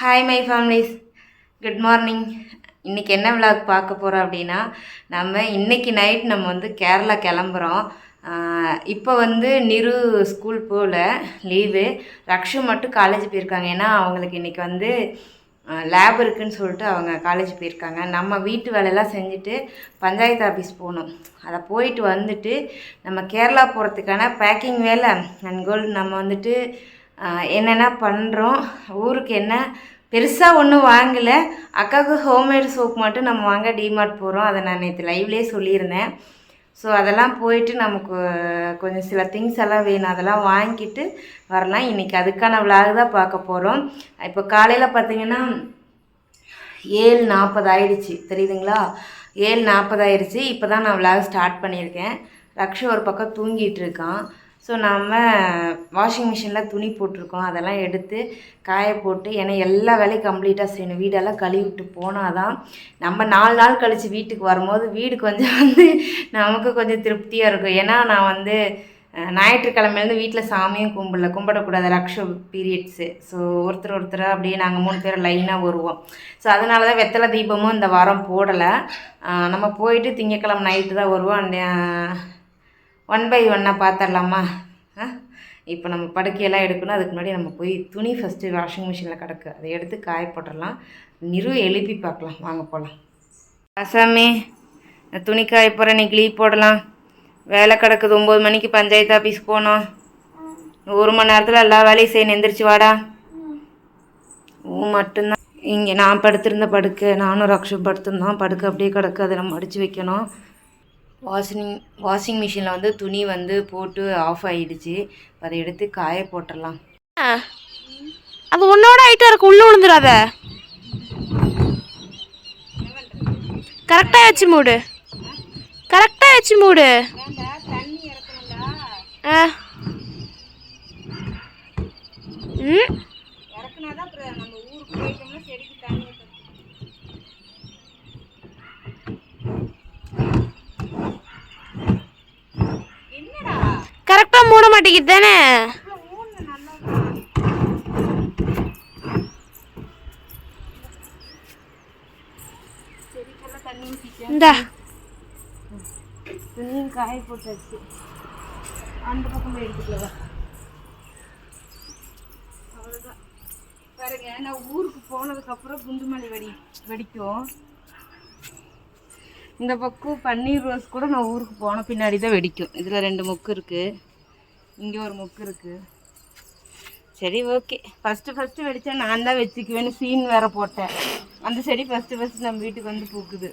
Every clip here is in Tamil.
Hi my families, good morning. இன்றைக்கி என்ன விளாக் பார்க்க போகிறோம் அப்படின்னா, நம்ம இன்றைக்கி நைட் நம்ம வந்து கேரளா கிளம்புறோம். இப்போ வந்து நிரு ஸ்கூல் போகல, லீவு. ரக்ஷு மட்டும் காலேஜ் போயிருக்காங்க. ஏன்னா அவங்களுக்கு இன்றைக்கி வந்து லேப் இருக்குதுன்னு சொல்லிட்டு அவங்க காலேஜ் போயிருக்காங்க. நம்ம வீட்டு வேலையெல்லாம் செஞ்சுட்டு பஞ்சாயத்து ஆஃபீஸ் போகணும். அதை போயிட்டு வந்துட்டு நம்ம கேரளா போகிறதுக்கான பேக்கிங் வேலை அண்ட் கோல்டு நம்ம வந்துட்டு என்னென்ன பண்ணுறோம். ஊருக்கு என்ன பெருசாக ஒன்றும் வாங்கலை. அக்காவுக்கு ஹோம்மேடு சோப் மட்டும் நம்ம வாங்க டிமார்ட் போகிறோம். அதை நான் நேற்று லைவ்லேயே சொல்லியிருந்தேன். ஸோ அதெல்லாம் போயிட்டு நமக்கு கொஞ்சம் சில திங்ஸ் எல்லாம் வேணும், அதெல்லாம் வாங்கிட்டு வரலாம். இன்றைக்கி அதுக்கான விளாக் தான் பார்க்க போகிறோம். இப்போ காலையில் பார்த்திங்கன்னா 7:40 ஆயிடுச்சு, தெரியுதுங்களா? 7:40 ஆயிடுச்சு. இப்போ தான் நான் விளாக் ஸ்டார்ட் பண்ணியிருக்கேன். ரக்ஷு ஒரு பக்கம் தூங்கிட்டு இருக்கான். ஸோ நாம் வாஷிங் மிஷினில் துணி போட்டிருக்கோம், அதெல்லாம் எடுத்து காய போட்டு, ஏன்னா எல்லா வேலையும் கம்ப்ளீட்டாக செய்யணும். வீடெல்லாம் கழுவிட்டு போனால் தான் நம்ம 4 நாள் கழித்து வீட்டுக்கு வரும்போது வீடு கொஞ்சம் வந்து நமக்கு கொஞ்சம் திருப்தியாக இருக்கும். ஏன்னா நான் வந்து ஞாயிற்றுக்கிழமையிலேருந்து வீட்டில் சாமியும் கும்பிடக்கூடாது, ரக்ஷ பீரியட்ஸு. ஸோ ஒருத்தர் அப்படியே நாங்கள் 3 பேர் லைனாக வருவோம். ஸோ அதனால தான் வெத்தலை தீபமும் இந்த வாரம் போடலை. நம்ம போயிட்டு திங்கக்கிழமை நைட்டு தான் வருவோம். அந்த 1 by 1 பார்த்துடலாமா? இப்போ நம்ம படுக்கையெல்லாம் எடுக்கணும். அதுக்கு முன்னாடி நம்ம போய் துணி ஃபஸ்ட்டு வாஷிங் மிஷினில் கிடக்கு, அதை எடுத்து காய போட்டுடலாம். நிறு எழுப்பி பார்க்கலாம், வாங்க போகலாம். அசாமி, துணி காய போகிற இன்னைக்கு லீவ் போடலாம். வேலை கிடக்குது, 9 மணிக்கு பஞ்சாயத்து ஆஃபீஸ் போகணும். 1 மணி நேரத்தில் எல்லா வேலையும் செய்யணும். எந்திரிச்சு வாடா. மட்டும்தான் இங்கே நான் படுத்திருந்த படுக்கை, நானும் ரக்ஷு படுத்திருந்தோம். படுக்கை அப்படியே கிடக்கு, அதை நம்ம அடித்து வைக்கணும். வாஷிங் மிஷினில் வந்து துணி வந்து போட்டு ஆஃப் ஆகிடுச்சு. அதை எடுத்து காய போட்டுடலாம். அது உன்னோட ஐட்டம் இருக்கு, உள்ள விழுந்துடாத. கரெக்டாக வச்சு மூடு, கரெக்டாக வச்சு மூடு. கரெக்டாக மூட மாட்டேங்குது தானே? இந்தா துணியும் காய போட்டாச்சு. அந்த பக்கம் போய் எடுத்துக்கலாம். அவ்வளோதான். பாருங்க, நான் ஊருக்கு போனதுக்கப்புறம் குண்டுமல்லி வெடிக்கும். இந்த பக்கம் பன்னீர் ரோஸ் கூட நான் ஊருக்கு போன பின்னாடி தான் வெடிக்கும். இதில் 2 மொக்கு இருக்குது, இங்கே ஒரு மொக்கு இருக்குது. சரி, ஓகே. ஃபஸ்ட்டு வெடித்தா நான் தான் வச்சுக்குவேன்னு சீன் வேறு போட்டேன். அந்த செடி ஃபஸ்ட்டு நம்ம வீட்டுக்கு வந்து பூக்குது.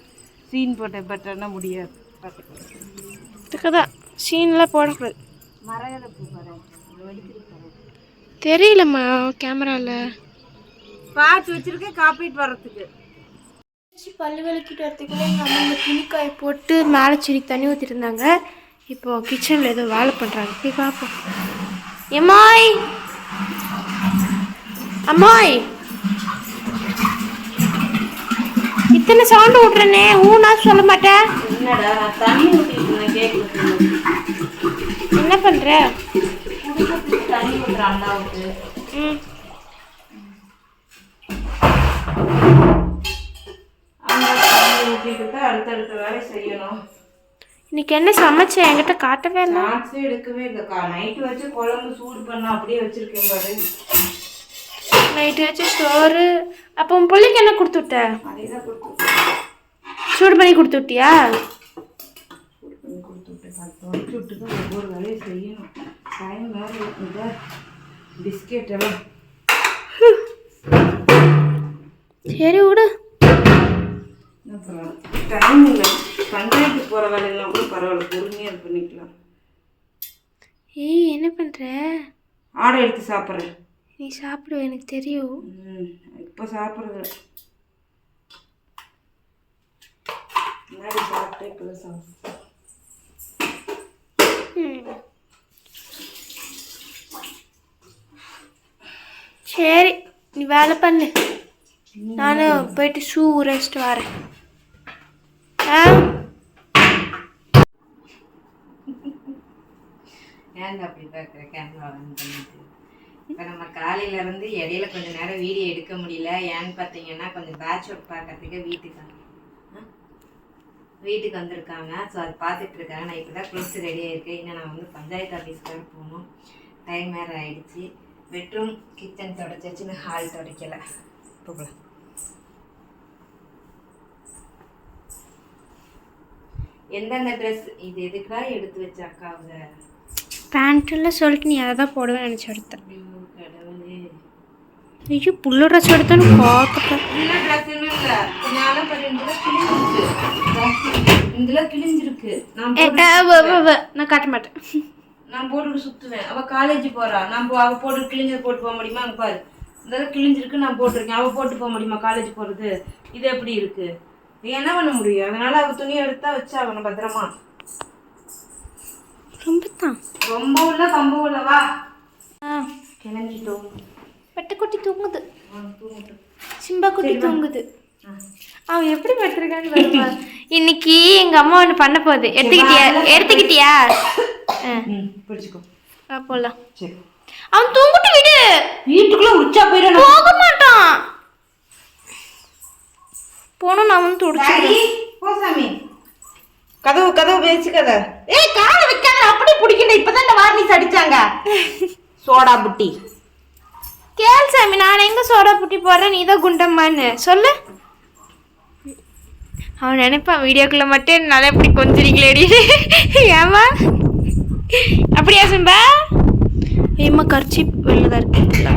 சீன் போட்டேன், பட் ஆனால் முடியாது. பார்த்துக்கதான் சீன்லாம் போடக்கூடாது. மரம் பூ பாரு, வெடிக்கிறது தெரியலம்மா, கேமராவில் பார்த்து வச்சுருக்கேன் காப்பீட்டு வர்றதுக்கு. பல்லு விளக்கிட்டு வரத்துக்குள்ளே எங்கள் அம்மா இந்த துணிக்காய் போட்டு மேலே செடிக்கு தண்ணி ஊற்றிருந்தாங்க. இப்போது கிச்சனில் ஏதோ வேலை பண்ணுறாங்க, போய் பார்ப்போம். எம்மாய், அம்மாய், இத்தனை சவுண்டு விட்றேனே, ஊனா சொல்ல மாட்டேன். என்னடா, நான் தண்ணி ஊற்றிட்டு கேட்குறேன். என்ன பண்ணுற? தண்ணி ஊற்றுறேன் அண்ணாவுக்கு. அடுத்தடுத்த வேலை செய்யணும். இன்னைக்கு என்ன சமைச்சேன்? என்கிட்ட காட்டவே இல்லை. நாட்ஸே எடுக்கவே இல்லைக்கா. நைட்டு வச்சு குழம்பு சூடு பண்ண அப்படியே வச்சிருக்கேன் பாரு. நைட்டு வச்சு சோறு. அப்போ உன் பிள்ளைக்கு என்ன கொடுத்து விட்ட? அதே தான் சூடு பண்ணி கொடுத்து விட்டியா? சூடு பண்ணி கொடுத்து விட்டேன். வச்சு விட்டு தான் ஒவ்வொரு வேலையும் செய்யணும். டைம் வேறு இருக்குதா. பிஸ்கெட் எல்லாம் சரி விடு. டைம் இல்லை. பஞ்சாயத்து போகிற வேலையெல்லாம் கூட பரவாயில்ல, பொறுமையாக இது பண்ணிக்கலாம். ஏய், என்ன பண்ணுற? ஆடை எடுத்து சாப்பிட்றேன். நீ சாப்பிடுவ, எனக்கு தெரியும். இப்போ சாப்பிட்றது முன்னாடி சாப்பிட்டே இப்போ தான் சாப்பிட்றேன். சரி, நீ வேலை பண்ணு, நானும் போயிட்டு ஷூ ரெஸ்ட் வரேன். ஏங்க அப்படி பார்க்குற கேமரா பண்ணிட்டு இப்போ நம்ம காலையிலேருந்து இடையில கொஞ்சம் நேரம் வீடியோ எடுக்க முடியல. ஏன்னு பார்த்தீங்கன்னா கொஞ்சம் பேட்ச் ஒர்க் பார்க்கறதுக்கு வீட்டுக்கு வந்திருக்காங்க. ஸோ அது பார்த்துட்டு இருக்காங்க. நான் இப்போ தான் குளிச்சு ரெடி ஆகிருக்கேன். இன்னும் நான் வந்து பஞ்சாயத்து ஆஃபீஸ்க்காக போகணும். டைம் வேறு ஆகிடுச்சு. பெட்ரூம் கிச்சன் தொடச்சாச்சு, நான் ஹால் துடைக்கலை. போகலாம். எந்தெந்த ட்ரெஸ் இது எதுக்கா எடுத்து வச்ச அக்காவுங்க? பேண்ட்டில் சொல்லிட்டு நீ அதை தான் போடுவேன்னு நினச்சி எடுத்தேன். கடவுளே, ஐயோ புள்ள ட்ரெஸ் எடுத்தேன்னு பார்த்துட்டேன். இல்லை ட்ரெஸ்ஸுன்னு இல்லை, ஞானம் இதில் கிழிஞ்சிருக்கு. நான் காட்ட மாட்டேன். நான் போட்டுட்டு சுற்றுவேன். அவள் காலேஜ் போகிறா. அவள் போட்டு கிழிஞ்சதை போட்டு போக முடியுமா? அங்கே பாரு, இதெல்லாம் கிழிஞ்சிருக்கு. நான் போட்டிருக்கேன். அவள் போட்டு போக முடியுமா காலேஜ் போகிறது? இது எப்படி இருக்குது? என்ன பண்ண முடியும்? அதனால அவள் துணி எடுத்தா வச்சா அவனை பத்திரமா. ரொம்ப உள்ள கம்ப உள்ளவா கிளம்பிட்டோம். பெட்டக்குட்டி தூங்குது. சிம்பா குட்டி தூங்குது. அவன் எப்படி பெற்றிருக்கான்னு இன்னைக்கு எங்க அம்மா ஒன்று பண்ண போகுது. எடுத்துக்கிட்டியா? பிடிச்சிக்கோ. போலாம். அவன் தூங்கிட்டு விடு. வீட்டுக்குள்ள உச்சா போயிட போக மாட்டான். போனோம் நான் வந்து துடிச்சு போ சாமி. கதவு பேச்சுக்கத. ஏய் கால வைக்காத, அப்படி பிடிக்கல. இப்பதான் இந்த வார்னிஸ் அடிச்சாங்க. சோடா புட்டி கேள் சாமி, நான் எங்க சோடா புட்டி போடுறேன், நீ தான் குண்டம்மான்னு சொல்லு. அவன் நினைப்பான் வீடியோக்குள்ள மட்டும் நல்லா இப்படி கொஞ்சிருக்கலேடி. ஏமா அப்படியா சிம்பா? ஏம்மா கர்ச்சி வெளிலதான் இருக்குங்களா?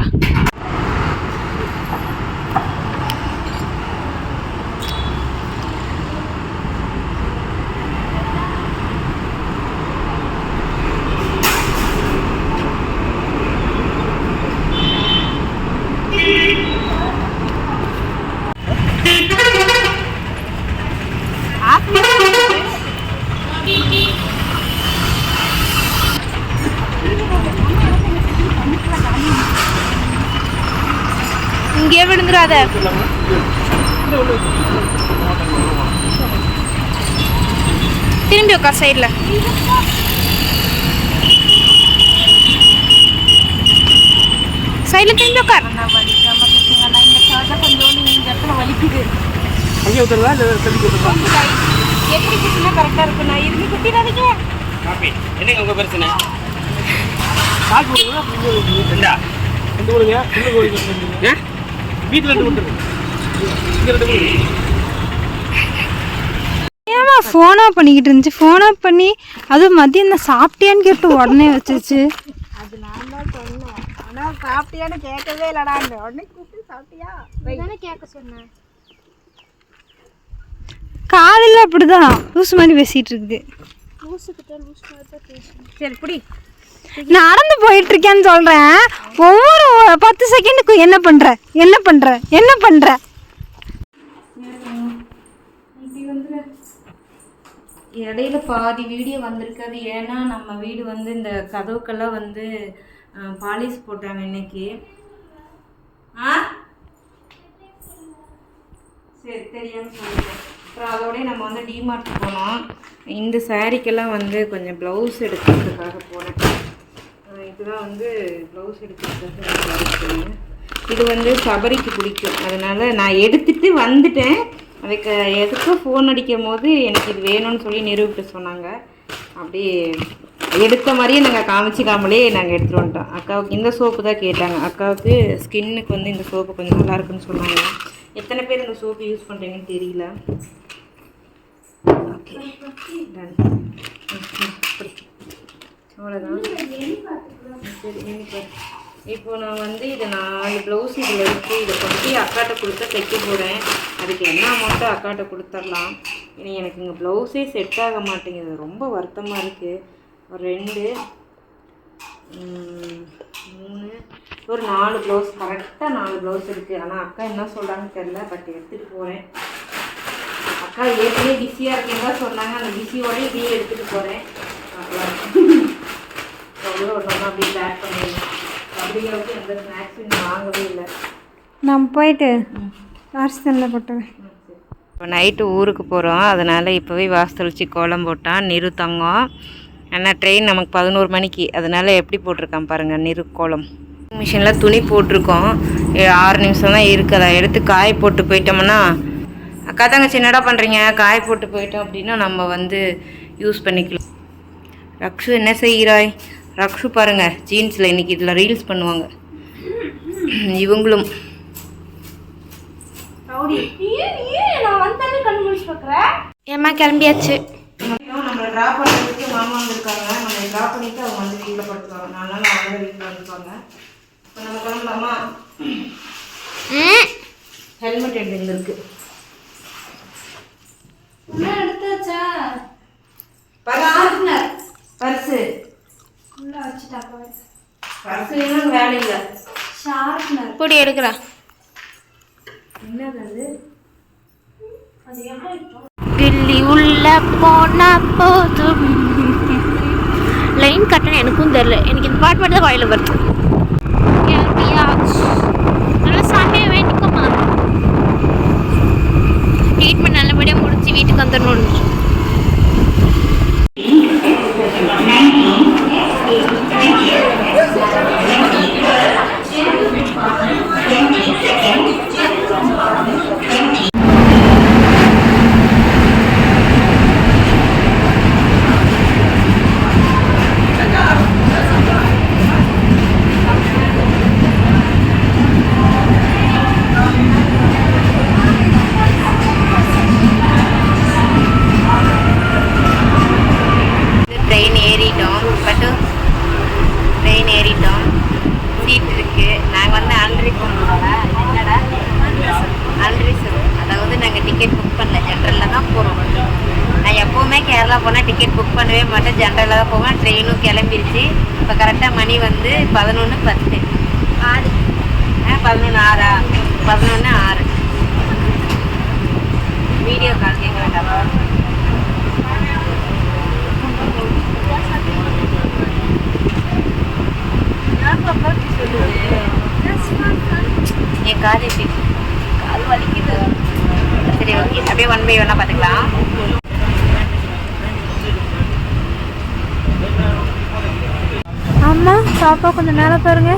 இங்கே விழுந்துடாத. திரும்பி உட்கார் சைடில். சைடில் திரும்பி உட்கார். எப்படி குட்டினா கரெக்டாக இருக்கும். நான் இருந்து குட்டிடாதீங்க. என்னங்க உங்க பிரச்சனை? ஏமா ஃபோன் ஆஃப் பண்ணிக்கிட்டு இருந்துச்சு. ஃபோன் ஆஃப் பண்ணி அதுவும் மதியம் நான் சாப்பிட்டியான்னு கேட்டு உடனே வச்சிச்சு. அது நான் தான் சொன்னேன். ஆனால் சாப்பிட்டியான்னு கேட்கவே இல்லைடா. உடனே கூப்பிட்டு சாப்பிட்டியா தானே கேட்க சொன்னேன். காலையில் அப்படிதான் லூஸ் மாதிரி பேசிட்டு இருக்குது. சரி பிடி. நடந்து போயிட்டு இருக்கேன்னு சொல்றேன். ஒவ்வொரு 10 செகண்டுக்கு என்ன பண்ற. இடையில பாதி வீடியோ வந்திருக்காது. ஏன்னா நம்ம வீடு வந்து இந்த கதவுக்கெல்லாம் வந்து பாலிஷ் போட்டாங்க இன்னைக்கு. சரி தெரியாமல் சொல்லிட்டேன். அப்புறம் அதோடய நம்ம வந்து டிமார்ட் போனோம். இந்த சாரீக்கெல்லாம் வந்து கொஞ்சம் ப்ளவுஸ் எடுக்கிறதுக்காக போனேன். இதுதான் வந்து ப்ளவுஸ் எடுக்கிறதுக்காக. இது வந்து சபரிக்கு பிடிக்கும். அதனால் நான் எடுத்துகிட்டு வந்துட்டேன். அதுக்கு எதுக்கு ஃபோன் அடிக்கும் போது எனக்கு இது வேணும்னு சொல்லி நிரூபிட்டு சொன்னாங்க. அப்படி எடுத்த மாதிரியே நாங்கள் காமிச்சிக்காமலே நாங்கள் எடுத்துகிட்டு வந்துட்டோம். அக்காவுக்கு இந்த சோப்பு தான் கேட்டாங்க. அக்காவுக்கு ஸ்கின்னுக்கு வந்து இந்த சோப்பு கொஞ்சம் நல்லாயிருக்குன்னு சொன்னாங்க. எத்தனை பேர் இந்த சோப்பு யூஸ் பண்ணுறீங்கன்னு தெரியல. Okay done. அவ்வளோதான். சரி இப்போ நான் வந்து இதை 4 ப்ளவுஸ் இதில் இருக்குது. இதை கொண்டு அக்காட்ட கொடுத்தா தைக்க போகிறேன். அதுக்கு என்ன அமௌண்ட்டோ அக்காட்ட கொடுத்துர்லாம். இனி எனக்கு இங்கே ப்ளவுஸே செட் ஆக மாட்டேங்குது. ரொம்ப வருத்தமாக இருக்குது. ஒரு 2 3 ஒரு 4 ப்ளவுஸ், கரெக்டாக 4 ப்ளவுஸ் இருக்குது. ஆனால் அக்கா என்ன சொல்கிறாங்கன்னு தெரில. பட் எடுத்துகிட்டு போகிறேன். அக்கா ஏற்கனவே பிஸியாக இருக்கேன்னு தான் சொன்னாங்க. அந்த பிஸியோடய இதையே எடுத்துகிட்டு போகிறேன். எவ்வளோ ஒன்றா அப்படியே பேக் பண்ணிடுவேன். அப்படிங்கிறதுக்கு எந்த ஸ்நாக்ஸும் வாங்கவே இல்லை. நான் போயிட்டு வாசலில் போட்டுவேன். இப்போ நைட்டு ஊருக்கு போகிறோம். அதனால் இப்போவே வாசலிச்சு கோலம் போட்டான் நிறு தங்கம். ஆனால் ட்ரெயின் நமக்கு 11 மணிக்கு. அதனால் எப்படி போட்டிருக்கான் பாருங்கள் நிறு கோலம். மிஷினில் துணி போட்டிருக்கோம். 6 நிமிஷம் தான் இருக்குது. அதை எடுத்து காய போட்டு போயிட்டோம்னா, அக்கா தங்கச்சி என்னடா பண்ணுறீங்க? காய போட்டு போயிட்டோம் அப்படின்னா நம்ம வந்து யூஸ் பண்ணிக்கலாம். ரக்ஷு என்ன செய்கிறாய்? ரக்ஷு பாருங்கள் ஜீன்ஸில் இன்றைக்கி இதில் ரீல்ஸ் பண்ணுவாங்க. இவங்களும் ஏம்மா கிளம்பியாச்சு. நம்மளை ட்ராப் பண்ணுறதுக்கு மாமா வந்திருக்காங்க. நம்மளை ட்ராப் பண்ணிவிட்டு அவங்க வந்து வீட்டில் படுத்துவாங்க. 4 நாள் அவங்க வீட்டில் வந்துருப்பாங்க. இப்போ நம்ம கிளம்பலாமா? ஹெல்மெட் எடுத்து இருக்கு. எடுத்தாச்சா? பர்ஸு உள்ள வச்சுட்டா. பர்ஸு இன்னும் வேலை இல்லை. ஷார்ப்னர் பொடி எடுக்கிறா. என்னது அது? கில்லி உள்ள போனா போதும். லைன் கட்டணும் எனக்கும் தெரியல. எனக்கு இந்த பாட்டு மட்டும் தான் வாயில வருது. நல்லா சாமியாக வேண்டிக்கோமா. ட்ரீட்மெண்ட் நல்லபடியாக முடிச்சு வீட்டுக்கு வந்துடணும். ட்ரெயின் ஏறிட்டோம். சீட் இருக்குது. நாங்கள் வந்து அன்ரிசர்வ், அதாவது நாங்கள் டிக்கெட் புக் பண்ணல, ஜென்ரலில் தான் போகிறோம். நான் எப்போவுமே கேரளா போனால் டிக்கெட் புக் பண்ணவே மாட்டேன், ஜென்ரலில் தான் போவேன். ட்ரெயினும் கிளம்பிருச்சு. இப்போ கரெக்டாக மணி வந்து 11:10. 11:06. 11:06. வீடியோ கால் கேட்க வேண்டாமா? என் காது வலிக்குது. சரி ஓகே, அப்படியே 1 by 1 பார்த்துக்கலாம். அம்மா பாப்பா கொஞ்சம் மேலே பாருங்க.